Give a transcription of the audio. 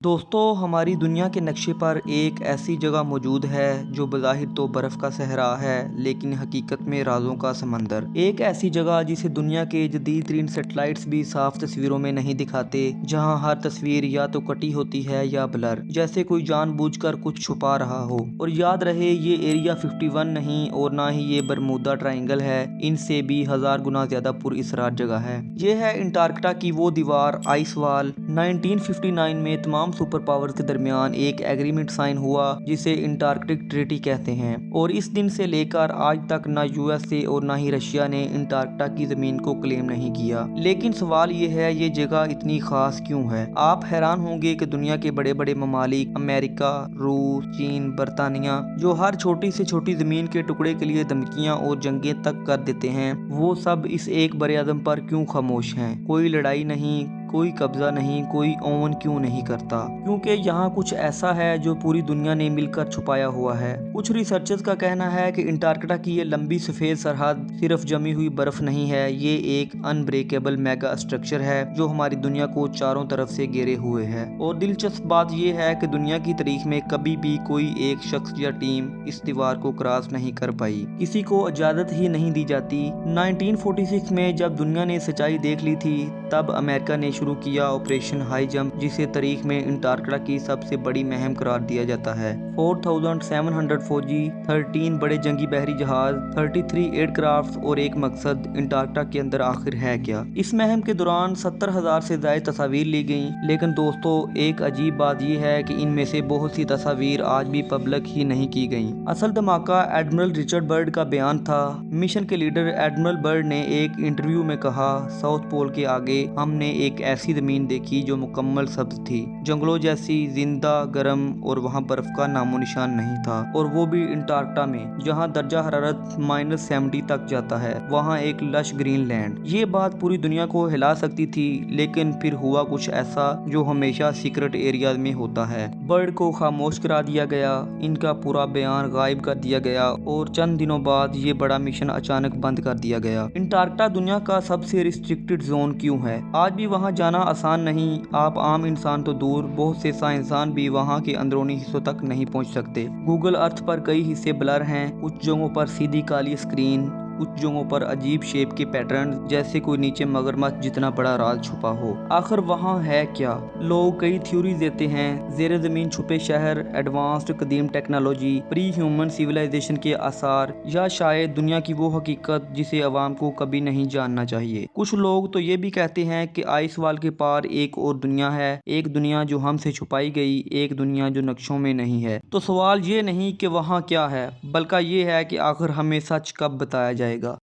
دوستو ہماری دنیا کے نقشے پر ایک ایسی جگہ موجود ہے جو بظاہر تو برف کا صحرا ہے لیکن حقیقت میں رازوں کا سمندر۔ ایک ایسی جگہ جسے دنیا کے جدید ترین سیٹلائٹس بھی صاف تصویروں میں نہیں دکھاتے، جہاں ہر تصویر یا تو کٹی ہوتی ہے یا بلر، جیسے کوئی جان بوجھ کر کچھ چھپا رہا ہو۔ اور یاد رہے، یہ ایریا 51 نہیں اور نہ ہی یہ برمودا ٹرائنگل ہے، ان سے بھی 1000 گنا زیادہ پر اسرار جگہ ہے۔ یہ ہے انٹارکٹا کی وہ دیوار، آئس وال۔ 1959 میں تمام سپر پاورز کے درمیان ایک ایگریمنٹ سائن ہوا جسے انٹارکٹک ٹریٹی کہتے ہیں، اور اس دن سے لے کر آج تک نہ یو ایس اے اور نہ ہی رشیا نے انٹارکٹا کی زمین کو کلیم نہیں کیا۔ لیکن سوال یہ ہے، یہ جگہ اتنی خاص کیوں ہے؟ آپ حیران ہوں گے کہ دنیا کے بڑے بڑے ممالک، امریکہ، روس، چین، برطانیہ، جو ہر چھوٹی سے چھوٹی زمین کے ٹکڑے کے لیے دھمکیاں اور جنگیں تک کر دیتے ہیں، وہ سب اس ایک بر اعظم پر کیوں خاموش ہیں؟ کوئی لڑائی نہیں، کوئی قبضہ نہیں، کوئی عون کیوں نہیں کرتا؟ کیونکہ یہاں کچھ ایسا ہے جو پوری دنیا نے مل کر چھپایا ہوا ہے۔ کچھ ریسرچرز کا کہنا ہے کہ انٹارکٹا کی یہ لمبی سفید سرحد صرف جمی ہوئی برف نہیں ہے، یہ ایک ان بریکیبل میگا اسٹرکچر ہے جو ہماری دنیا کو چاروں طرف سے گھیرے ہوئے ہے۔ اور دلچسپ بات یہ ہے کہ دنیا کی تاریخ میں کبھی بھی کوئی ایک شخص یا ٹیم اس دیوار کو کراس نہیں کر پائی، کسی کو اجازت ہی نہیں دی جاتی۔ 1946 میں جب دنیا نے سچائی دیکھ لی تھی، تب امریکہ نے شروع کیا آپریشن ہائی جمپ، جسے تاریخ میں انٹارکٹا کی سب سے بڑی مہم قرار دیا جاتا ہے۔ 4700 فوجی، 13 بڑے جنگی بحری جہاز، 33 ایئر کرافٹس اور ایک مقصد، انٹارکٹا کے اندر آخر ہے کیا؟ اس مہم کے دوران 70,000 سے زائد تصاویر لی گئیں، لیکن دوستو ایک عجیب بات یہ ہے کہ ان میں سے بہت سی تصاویر آج بھی پبلک ہی نہیں کی گئیں۔ اصل دھماکہ ایڈمرل رچرڈ برڈ کا بیان تھا۔ مشن کے لیڈر ایڈمرل برڈ نے ایک انٹرویو میں کہا، ساؤتھ پول کے آگے ہم نے ایک ایسی زمین دیکھی جو مکمل سبز تھی، جنگلوں جیسی، زندہ، گرم، اور وہاں برف کا نام و نشان نہیں تھا، اور وہ بھی انٹارکٹا میں، جہاں درجہ حرارت -70 تک جاتا ہے، وہاں ایک لش گرین لینڈ۔ یہ بات پوری دنیا کو ہلا سکتی تھی، لیکن پھر ہوا کچھ ایسا جو ہمیشہ سیکرٹ ایریاز میں ہوتا ہے۔ برڈ کو خاموش کرا دیا گیا، ان کا پورا بیان غائب کر دیا گیا، اور چند دنوں بعد یہ بڑا مشن اچانک بند کر دیا گیا۔ انٹارکٹا دنیا کا سب سے ریسٹرکٹڈ زون کیوں ہے؟ آج بھی وہاں جانا آسان نہیں، آپ عام انسان تو دور، بہت سے سائنسدان بھی وہاں کے اندرونی حصوں تک نہیں پہنچ سکتے۔ گوگل ارتھ پر کئی حصے بلر ہیں، کچھ جگہوں پر سیدھی کالی اسکرین، کچھ جگہوں پر عجیب شیپ کے پیٹرن، جیسے کوئی نیچے مگرمچھ جتنا بڑا راز چھپا ہو۔ آخر وہاں ہے کیا؟ لوگ کئی تھیوریز دیتے ہیں، زیر زمین چھپے شہر، ایڈوانسڈ قدیم ٹیکنالوجی، پری ہیومن سیولائزیشن کے آثار، یا شاید دنیا کی وہ حقیقت جسے عوام کو کبھی نہیں جاننا چاہیے۔ کچھ لوگ تو یہ بھی کہتے ہیں کہ آئس وال کے پار ایک اور دنیا ہے، ایک دنیا جو ہم سے چھپائی گئی، ایک دنیا جو نقشوں میں نہیں ہے۔ تو سوال یہ نہیں کہ وہاں کیا ہے، بلکہ یہ ہے کہ آخر ہمیں سچ کب بتایا جائے گا۔